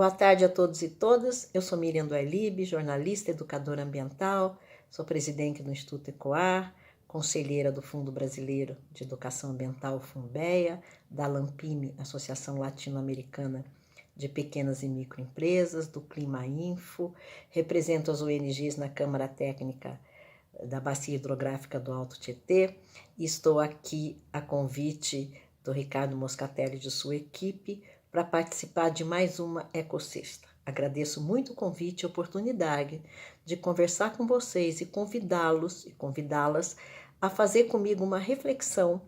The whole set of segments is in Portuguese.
Boa tarde a todos e todas. Eu sou Miriam Duerlib, jornalista, educadora ambiental, sou presidente do Instituto Ecoar, conselheira do Fundo Brasileiro de Educação Ambiental, FUNBEA, da LAMPIME, Associação Latino-Americana de Pequenas e Microempresas, do Clima Info, represento as ONGs na Câmara Técnica da Bacia Hidrográfica do Alto Tietê e estou aqui a convite do Ricardo Moscatelli e de sua equipe para participar de mais uma Ecosexta. Agradeço muito o convite e a oportunidade de conversar com vocês e convidá-los e convidá-las a fazer comigo uma reflexão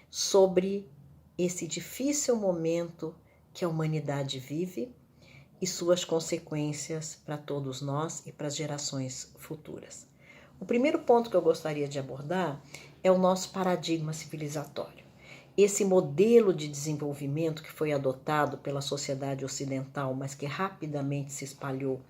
sobre esse difícil momento que a humanidade vive e suas consequências para todos nós e para as gerações futuras. O primeiro ponto que eu gostaria de abordar é o nosso paradigma civilizatório. Esse modelo de desenvolvimento que foi adotado pela sociedade ocidental, mas que rapidamente se espalhou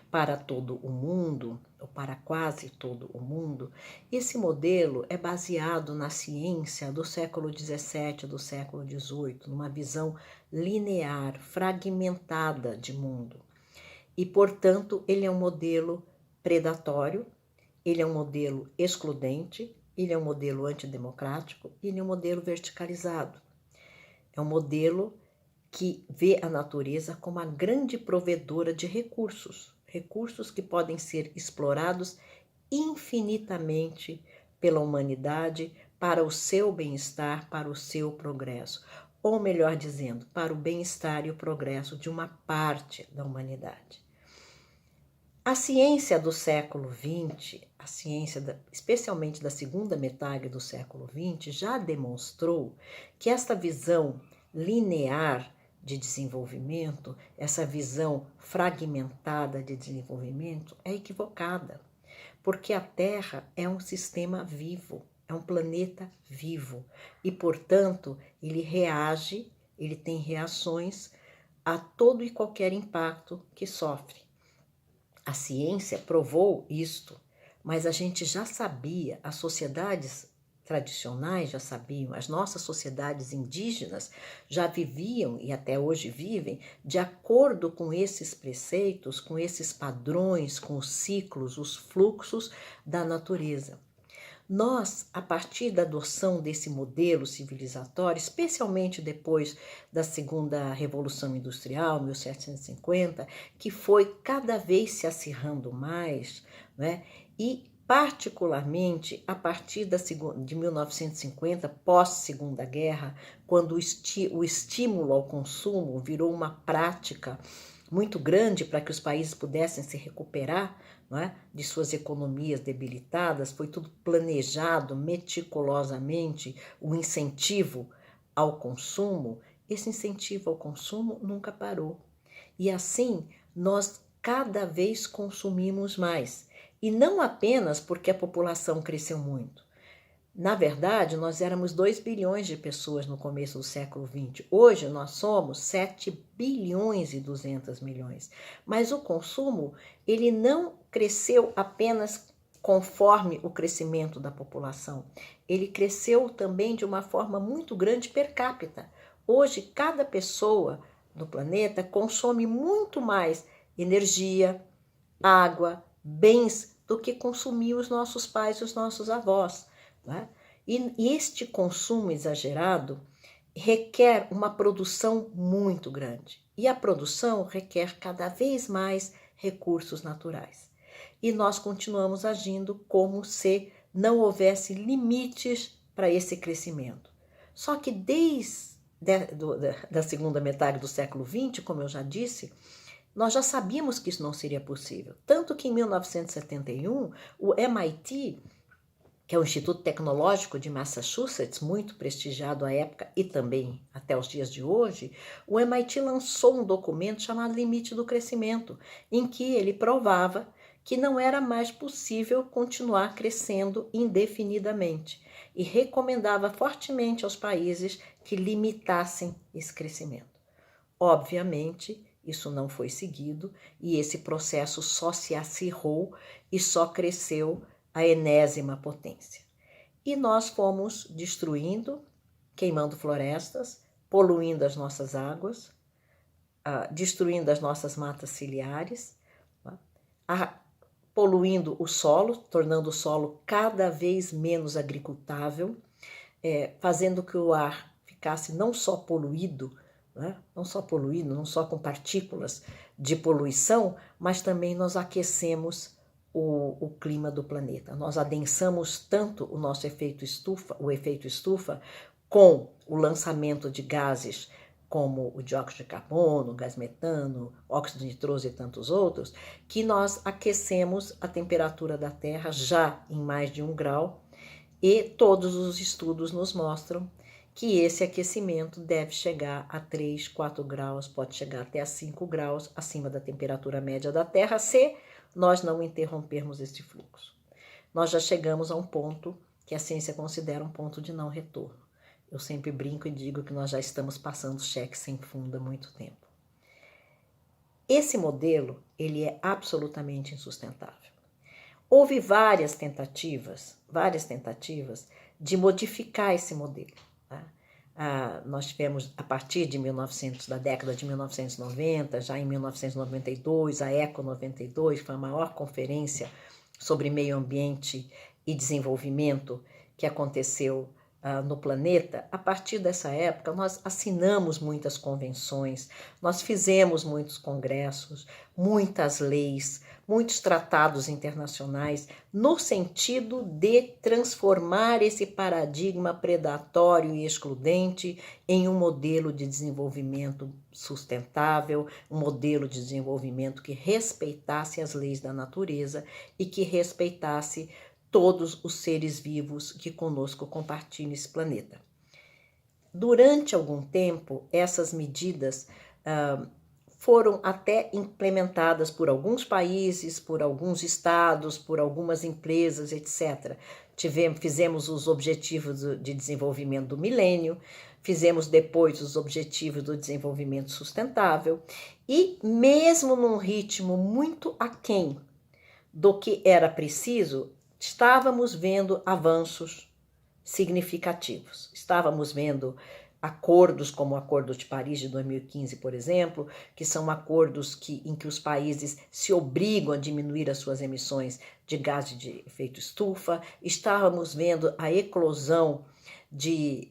para todo o mundo, ou para quase todo o mundo, esse modelo é baseado na ciência do século XVII, do século XVIII, numa visão linear, fragmentada de mundo. E, portanto, ele é um modelo predatório, ele é um modelo excludente, ele é um modelo antidemocrático, ele é um modelo verticalizado. É um modelo que vê a natureza como a grande provedora de recursos, recursos que podem ser explorados infinitamente pela humanidade para o seu bem-estar, para o seu progresso, ou melhor dizendo, para o bem-estar e o progresso de uma parte da humanidade. A ciência do século XX, a ciência especialmente da segunda metade do século XX, já demonstrou que esta visão linear de desenvolvimento, essa visão fragmentada de desenvolvimento é equivocada, porque a Terra é um sistema vivo, é um planeta vivo e, portanto, ele reage, ele tem reações a todo e qualquer impacto que sofre. A ciência provou isto, mas a gente já sabia, as sociedades tradicionais já sabiam, as nossas sociedades indígenas já viviam e até hoje vivem de acordo com esses preceitos, com esses padrões, com os ciclos, os fluxos da natureza. Nós, a partir da adoção desse modelo civilizatório, especialmente depois da segunda Revolução Industrial, 1750, que foi cada vez se acirrando mais, né? E particularmente a partir de 1950, pós-Segunda Guerra, quando o estímulo ao consumo virou uma prática muito grande para que os países pudessem se recuperar, não é, de suas economias debilitadas, foi tudo planejado meticulosamente, o incentivo ao consumo. Esse incentivo ao consumo nunca parou. E assim, nós cada vez consumimos mais. E não apenas porque a população cresceu muito. Na verdade, nós éramos 2 bilhões de pessoas no começo do século XX. Hoje, nós somos 7 bilhões e 200 milhões. Mas o consumo, ele não cresceu apenas conforme o crescimento da população. Ele cresceu também de uma forma muito grande per capita. Hoje, cada pessoa no planeta consome muito mais energia, água, bens do que consumiam os nossos pais e os nossos avós. Né? E este consumo exagerado requer uma produção muito grande. E a produção requer cada vez mais recursos naturais. E nós continuamos agindo como se não houvesse limites para esse crescimento. Só que desde da segunda metade do século XX, como eu já disse, nós já sabíamos que isso não seria possível. Tanto que em 1971, o MIT, que é o Instituto Tecnológico de Massachusetts, muito prestigiado à época e também até os dias de hoje, o MIT lançou um documento chamado Limite do Crescimento, em que ele provava que não era mais possível continuar crescendo indefinidamente e recomendava fortemente aos países que limitassem esse crescimento. Obviamente, isso não foi seguido e esse processo só se acirrou e só cresceu a enésima potência. E nós fomos destruindo, queimando florestas, poluindo as nossas águas, destruindo as nossas matas ciliares, poluindo o solo, tornando o solo cada vez menos agricultável, fazendo que o ar ficasse não só poluído, né? Não só com partículas de poluição, mas também nós aquecemos o clima do planeta. Nós adensamos tanto o nosso efeito estufa, com o lançamento de gases como o dióxido de carbono, gás metano, óxido nitroso e tantos outros, que nós aquecemos a temperatura da Terra já em mais de 1 grau, e todos os estudos nos mostram que esse aquecimento deve chegar a 3, 4 graus, pode chegar até a 5 graus acima da temperatura média da Terra, se nós não interrompermos este fluxo. Nós já chegamos a um ponto que a ciência considera um ponto de não retorno. Eu sempre brinco e digo que nós já estamos passando cheque sem fundo há muito tempo. Esse modelo, ele é absolutamente insustentável. Houve várias tentativas de modificar esse modelo. Tá? Nós tivemos, a partir da década de 1990, já em 1992, a ECO 92, foi a maior conferência sobre meio ambiente e desenvolvimento que aconteceu no planeta. A partir dessa época, nós assinamos muitas convenções, nós fizemos muitos congressos, muitas leis, muitos tratados internacionais, no sentido de transformar esse paradigma predatório e excludente em um modelo de desenvolvimento sustentável, um modelo de desenvolvimento que respeitasse as leis da natureza e que respeitasse todos os seres vivos que conosco compartilham esse planeta. Durante algum tempo, essas medidas foram até implementadas por alguns países, por alguns estados, por algumas empresas, etc. Fizemos os Objetivos de Desenvolvimento do Milênio, fizemos depois os Objetivos do Desenvolvimento Sustentável, e mesmo num ritmo muito aquém do que era preciso, estávamos vendo avanços significativos. Estávamos vendo acordos como o Acordo de Paris de 2015, por exemplo, que são acordos em que os países se obrigam a diminuir as suas emissões de gás de efeito estufa. Estávamos vendo a eclosão de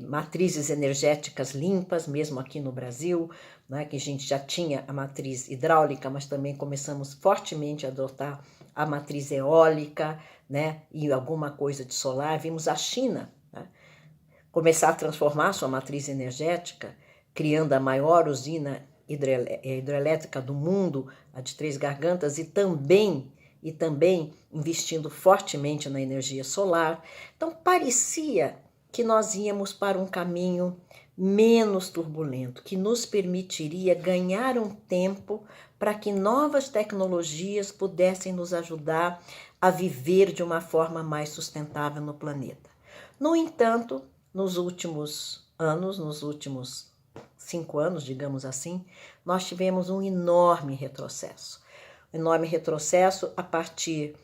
matrizes energéticas limpas, mesmo aqui no Brasil, né, que a gente já tinha a matriz hidráulica, mas também começamos fortemente a adotar a matriz eólica, né, e alguma coisa de solar. Vimos a China, né, começar a transformar sua matriz energética, criando a maior usina hidrelétrica do mundo, a de Três Gargantas, e também investindo fortemente na energia solar. Então, parecia que nós íamos para um caminho menos turbulento, que nos permitiria ganhar um tempo para que novas tecnologias pudessem nos ajudar a viver de uma forma mais sustentável no planeta. No entanto, nos últimos 5 anos, digamos assim, nós tivemos um enorme retrocesso. A partir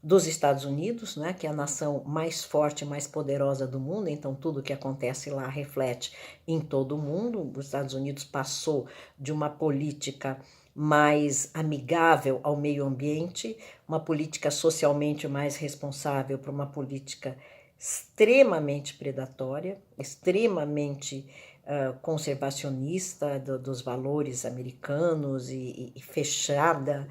dos Estados Unidos, né, que é a nação mais forte e mais poderosa do mundo, então tudo que acontece lá reflete em todo o mundo. Os Estados Unidos passou de uma política mais amigável ao meio ambiente, uma política socialmente mais responsável, para uma política extremamente predatória, extremamente conservacionista dos valores americanos e fechada,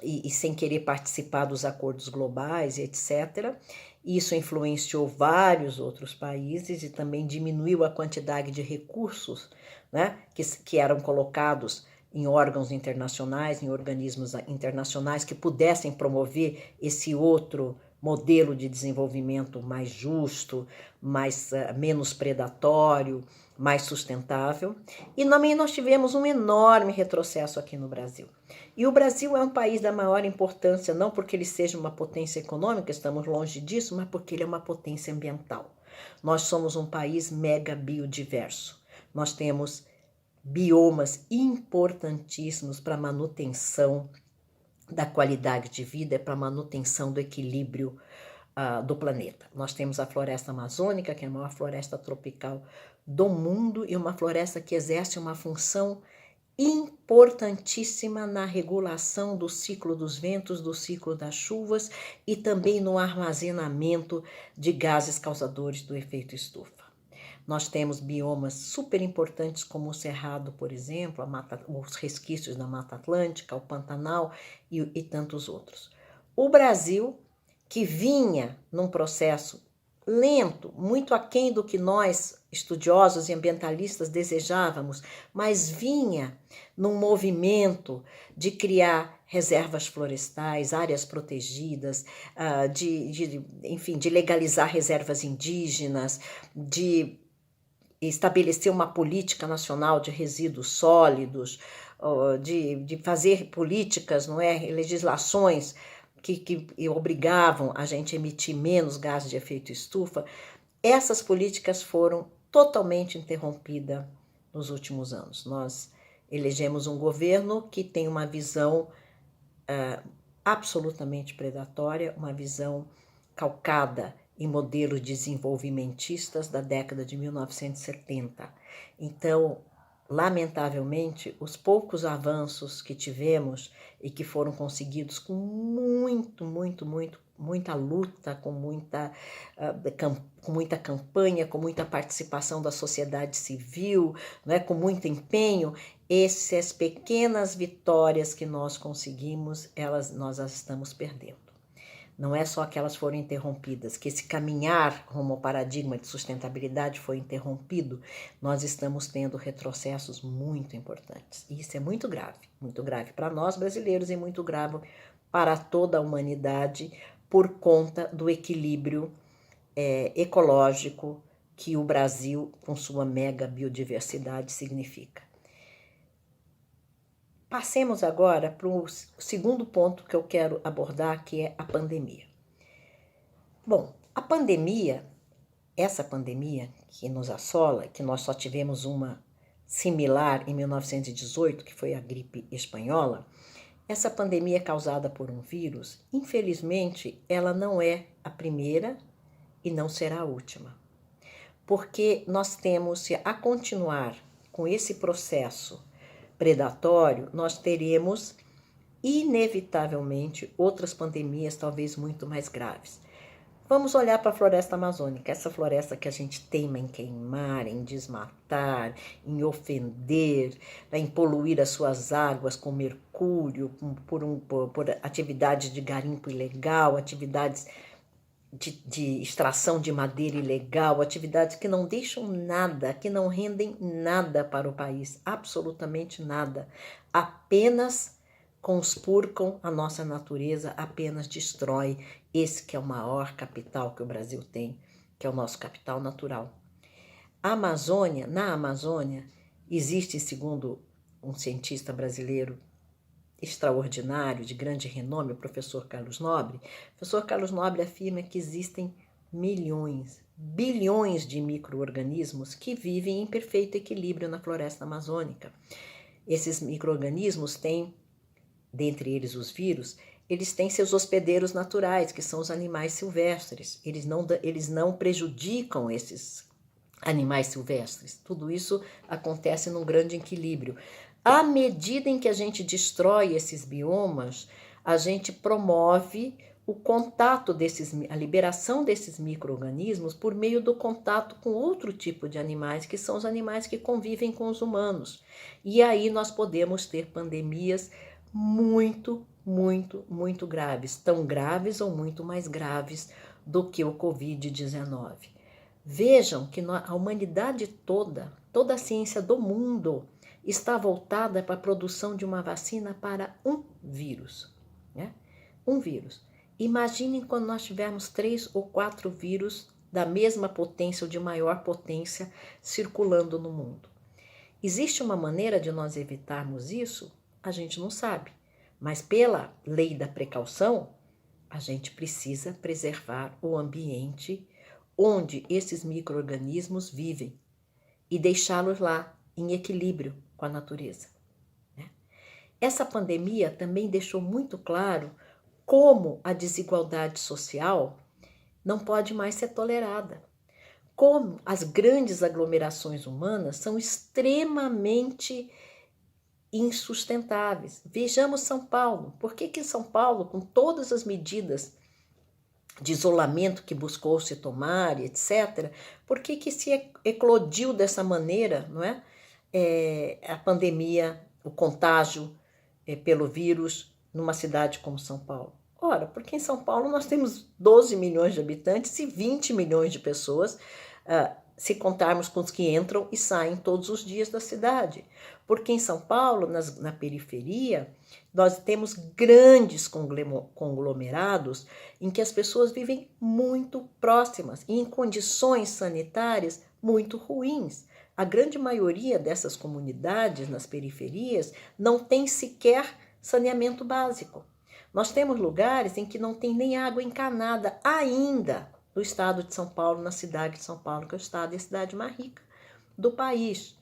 e sem querer participar dos acordos globais, etc. Isso influenciou vários outros países e também diminuiu a quantidade de recursos, né, que eram colocados em órgãos internacionais, em organismos internacionais que pudessem promover esse outro modelo de desenvolvimento mais justo, menos predatório, mais sustentável. E também nós tivemos um enorme retrocesso aqui no Brasil. E o Brasil é um país da maior importância, não porque ele seja uma potência econômica, estamos longe disso, mas porque ele é uma potência ambiental. Nós somos um país mega biodiverso. Nós temos biomas importantíssimos para a manutenção da qualidade de vida, para a manutenção do equilíbrio do planeta. Nós temos a floresta amazônica, que é a maior floresta tropical do mundo, e uma floresta que exerce uma função importantíssima na regulação do ciclo dos ventos, do ciclo das chuvas e também no armazenamento de gases causadores do efeito estufa. Nós temos biomas super importantes como o Cerrado, por exemplo, os resquícios da Mata Atlântica, o Pantanal e tantos outros. O Brasil, que vinha num processo lento, muito aquém do que nós, estudiosos e ambientalistas, desejávamos, mas vinha num movimento de criar reservas florestais, áreas protegidas, enfim, de legalizar reservas indígenas, de estabelecer uma política nacional de resíduos sólidos, de fazer políticas, não é, legislações que obrigavam a gente a emitir menos gases de efeito estufa. Essas políticas foram totalmente interrompidas nos últimos anos. Nós elegemos um governo que tem uma visão absolutamente predatória, uma visão calcada em modelos desenvolvimentistas da década de 1970. Então, lamentavelmente, os poucos avanços que tivemos e que foram conseguidos com muita luta, com muita campanha, com muita participação da sociedade civil, né, com muito empenho, essas pequenas vitórias que nós conseguimos, nós as estamos perdendo. Não é só que elas foram interrompidas, que esse caminhar rumo ao paradigma de sustentabilidade foi interrompido, nós estamos tendo retrocessos muito importantes. E isso é muito grave para nós brasileiros e muito grave para toda a humanidade por conta do equilíbrio ecológico que o Brasil, com sua mega biodiversidade, significa. Passemos agora para o segundo ponto que eu quero abordar, que é a pandemia. Bom, a pandemia, essa pandemia que nos assola, que nós só tivemos uma similar em 1918, que foi a gripe espanhola, essa pandemia causada por um vírus, infelizmente, ela não é a primeira e não será a última. Porque nós temos, a continuar com esse processo predatório, nós teremos inevitavelmente outras pandemias, talvez muito mais graves. Vamos olhar para a floresta amazônica, essa floresta que a gente teima em queimar, em desmatar, em ofender, em poluir as suas águas com mercúrio, por atividades de garimpo ilegal, atividades de extração de madeira ilegal, atividades que não deixam nada, que não rendem nada para o país, absolutamente nada, apenas conspurcam a nossa natureza, apenas destrói esse que é o maior capital que o Brasil tem, que é o nosso capital natural. Na Amazônia, existe, segundo um cientista brasileiro extraordinário, de grande renome, o professor Carlos Nobre. O professor Carlos Nobre afirma que existem milhões, bilhões de micro-organismos que vivem em perfeito equilíbrio na floresta amazônica. Esses micro-organismos têm, dentre eles os vírus, eles têm seus hospedeiros naturais, que são os animais silvestres. Eles não prejudicam esses animais silvestres. Tudo isso acontece num grande equilíbrio. À medida em que a gente destrói esses biomas, a gente promove o contato a liberação desses micro-organismos por meio do contato com outro tipo de animais, que são os animais que convivem com os humanos. E aí nós podemos ter pandemias muito graves, tão graves ou muito mais graves do que o Covid-19. Vejam que a humanidade toda a ciência do mundo está voltada para a produção de uma vacina para um vírus, né? Um vírus. Imaginem quando nós tivermos 3 ou 4 vírus da mesma potência ou de maior potência circulando no mundo. Existe uma maneira de nós evitarmos isso? A gente não sabe. Mas pela lei da precaução, a gente precisa preservar o ambiente onde esses micro-organismos vivem e deixá-los lá em equilíbrio com a natureza. Essa pandemia também deixou muito claro como a desigualdade social não pode mais ser tolerada. Como as grandes aglomerações humanas são extremamente insustentáveis. Vejamos São Paulo. Por que que São Paulo, com todas as medidas de isolamento que buscou se tomar, etc., por que que se eclodiu dessa maneira, não é? A pandemia, o contágio pelo vírus numa cidade como São Paulo? Ora, porque em São Paulo nós temos 12 milhões de habitantes e 20 milhões de pessoas, se contarmos com os que entram e saem todos os dias da cidade. Porque em São Paulo, na periferia, nós temos grandes conglomerados em que as pessoas vivem muito próximas e em condições sanitárias muito ruins. A grande maioria dessas comunidades nas periferias não tem sequer saneamento básico. Nós temos lugares em que não tem nem água encanada ainda no estado de São Paulo, na cidade de São Paulo, que é o estado e a cidade mais rica do país.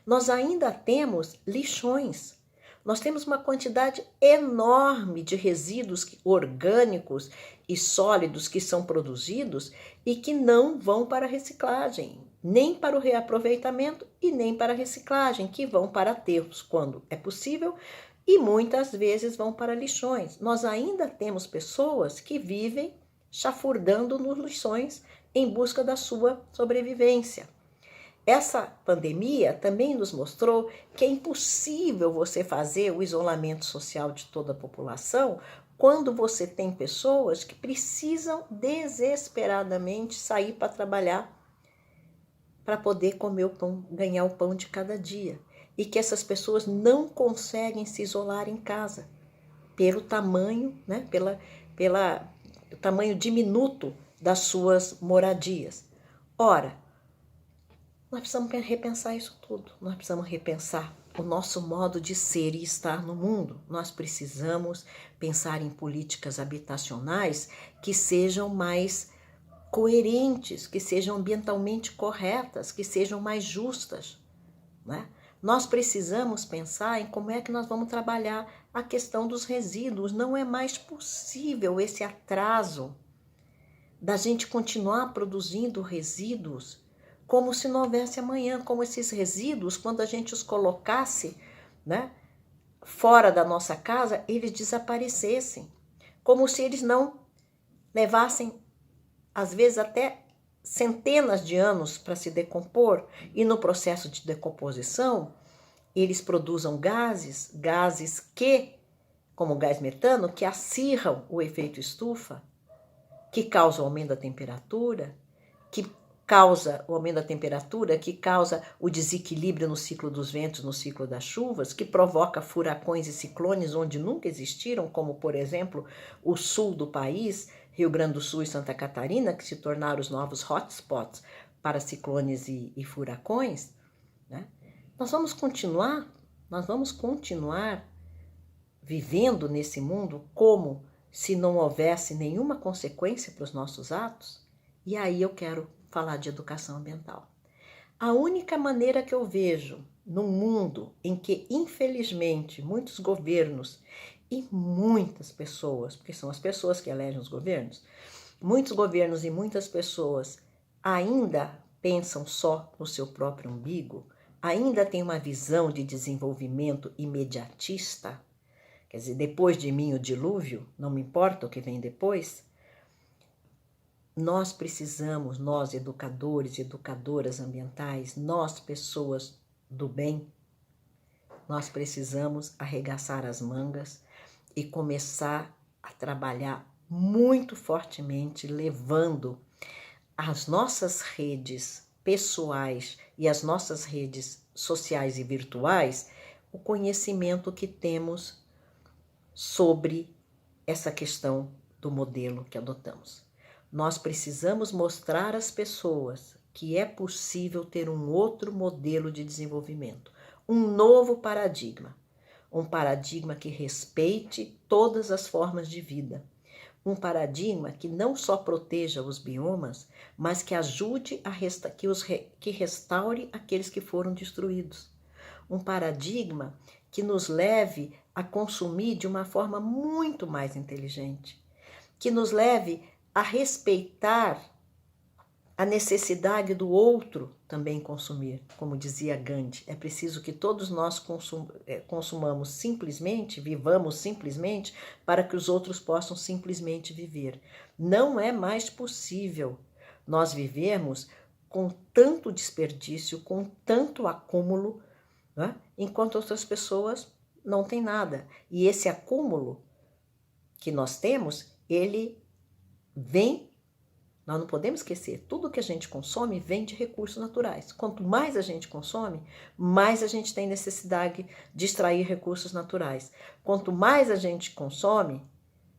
Nós ainda temos lixões. Nós temos uma quantidade enorme de resíduos orgânicos e sólidos que são produzidos e que não vão para a reciclagem, nem para o reaproveitamento e nem para a reciclagem, que vão para aterros quando é possível e muitas vezes vão para lixões. Nós ainda temos pessoas que vivem chafurdando nos lixões em busca da sua sobrevivência. Essa pandemia também nos mostrou que é impossível você fazer o isolamento social de toda a população quando você tem pessoas que precisam desesperadamente sair para trabalhar para poder comer o pão, ganhar o pão de cada dia. E que essas pessoas não conseguem se isolar em casa pelo tamanho, né, pela tamanho diminuto das suas moradias. Ora, nós precisamos repensar isso tudo. Nós precisamos repensar o nosso modo de ser e estar no mundo. Nós precisamos pensar em políticas habitacionais que sejam mais coerentes, que sejam ambientalmente corretas, que sejam mais justas, né? Nós precisamos pensar em como é que nós vamos trabalhar a questão dos resíduos. Não é mais possível esse atraso da gente continuar produzindo resíduos como se não houvesse amanhã, como esses resíduos, quando a gente os colocasse, né, fora da nossa casa, eles desaparecessem, como se eles não levassem, às vezes, até centenas de anos para se decompor, e no processo de decomposição, eles produzam gases que, como o gás metano, que acirram o efeito estufa, que causam o aumento da temperatura, que causa o aumento da temperatura, que causa o desequilíbrio no ciclo dos ventos, no ciclo das chuvas, que provoca furacões e ciclones onde nunca existiram, como, por exemplo, o sul do país, Rio Grande do Sul e Santa Catarina, que se tornaram os novos hotspots para ciclones e furacões, né? Nós vamos continuar vivendo nesse mundo como se não houvesse nenhuma consequência para os nossos atos? E aí eu quero falar de educação ambiental. A única maneira que eu vejo num mundo em que, infelizmente, muitos governos e muitas pessoas, porque são as pessoas que elegem os governos, muitos governos e muitas pessoas ainda pensam só no seu próprio umbigo, ainda têm uma visão de desenvolvimento imediatista, quer dizer, depois de mim o dilúvio, não me importa o que vem depois. Nós precisamos, nós educadores e educadoras ambientais, nós pessoas do bem, nós precisamos arregaçar as mangas e começar a trabalhar muito fortemente, levando as nossas redes pessoais e as nossas redes sociais e virtuais o conhecimento que temos sobre essa questão do modelo que adotamos. Nós precisamos mostrar às pessoas que é possível ter um outro modelo de desenvolvimento, um novo paradigma, um paradigma que respeite todas as formas de vida, um paradigma que não só proteja os biomas, mas que ajude que restaure aqueles que foram destruídos, um paradigma que nos leve a consumir de uma forma muito mais inteligente, que nos leve a respeitar a necessidade do outro também consumir. Como dizia Gandhi, é preciso que todos nós consumamos simplesmente, vivamos simplesmente, para que os outros possam simplesmente viver. Não é mais possível nós vivermos com tanto desperdício, com tanto acúmulo, né? Enquanto outras pessoas não têm nada. E esse acúmulo que nós temos, ele vem. Nós não podemos esquecer, tudo que a gente consome vem de recursos naturais. Quanto mais a gente consome, mais a gente tem necessidade de extrair recursos naturais. Quanto mais a gente consome,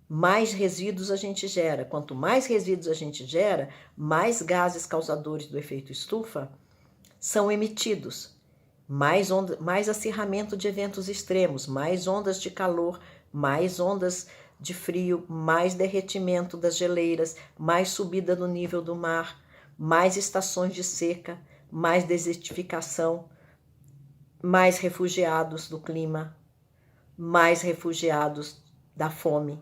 mais resíduos a gente gera. Quanto mais resíduos a gente gera, mais gases causadores do efeito estufa são emitidos. Mais acirramento de eventos extremos, mais ondas de calor, mais ondas de frio, mais derretimento das geleiras, mais subida no nível do mar, mais estações de seca, mais desertificação, mais refugiados do clima, mais refugiados da fome.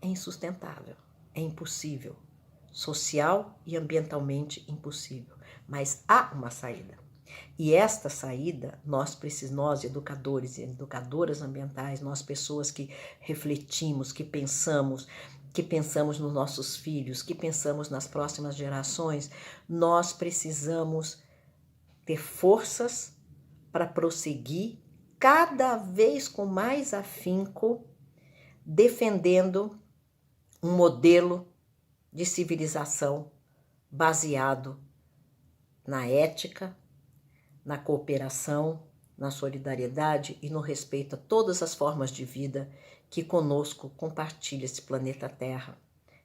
É insustentável, é impossível, social e ambientalmente impossível, mas há uma saída. E esta saída, nós educadores e educadoras ambientais, nós pessoas que refletimos, que pensamos nos nossos filhos, que pensamos nas próximas gerações, nós precisamos ter forças para prosseguir cada vez com mais afinco, defendendo um modelo de civilização baseado na ética, na cooperação, na solidariedade e no respeito a todas as formas de vida que conosco compartilha esse planeta Terra.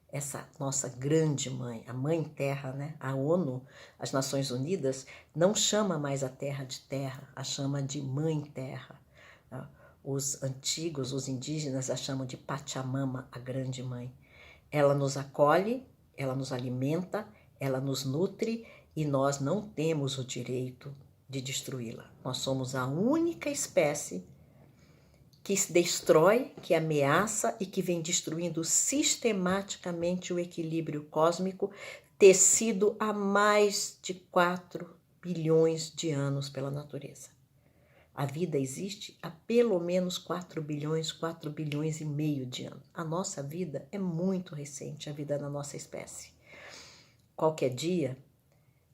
Essa nossa grande mãe, a Mãe Terra, né? A ONU, as Nações Unidas, não chama mais a Terra de terra, a chama de Mãe Terra. Os antigos, os indígenas, a chamam de Pachamama, a Grande Mãe. Ela nos acolhe, ela nos alimenta, ela nos nutre e nós não temos o direito de destruí-la. Nós somos a única espécie que se destrói, que ameaça e que vem destruindo sistematicamente o equilíbrio cósmico, tecido há mais de 4 bilhões de anos pela natureza. A vida existe há pelo menos 4 bilhões e meio de anos. A nossa vida é muito recente, a vida da nossa espécie. Qualquer dia,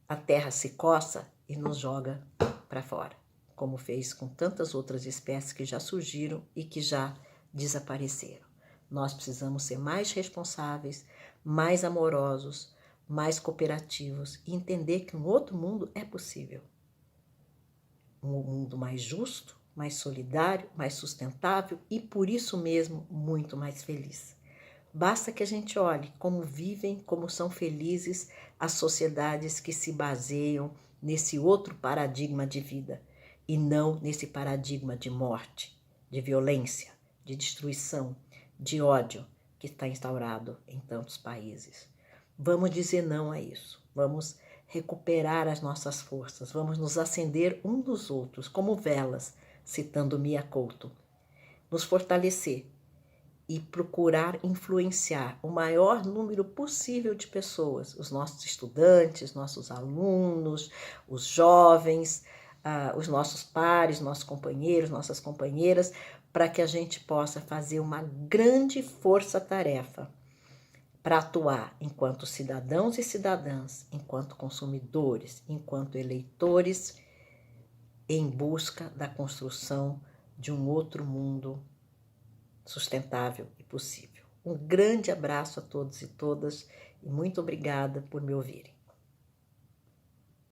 a Terra se coça e nos joga para fora, como fez com tantas outras espécies que já surgiram e que já desapareceram. Nós precisamos ser mais responsáveis, mais amorosos, mais cooperativos e entender que um outro mundo é possível. Um mundo mais justo, mais solidário, mais sustentável e, por isso mesmo, muito mais feliz. Basta que a gente olhe como vivem, como são felizes as sociedades que se baseiam nesse outro paradigma de vida e não nesse paradigma de morte, de violência, de destruição, de ódio que está instaurado em tantos países. Vamos dizer não a isso, vamos recuperar as nossas forças, vamos nos acender uns dos outros como velas, citando Mia Couto, nos fortalecer e procurar influenciar o maior número possível de pessoas, os nossos estudantes, nossos alunos, os jovens, os nossos pares, nossos companheiros, nossas companheiras, para que a gente possa fazer uma grande força-tarefa para atuar enquanto cidadãos e cidadãs, enquanto consumidores, enquanto eleitores, em busca da construção de um outro mundo sustentável e possível. Um grande abraço a todos e todas e muito obrigada por me ouvirem.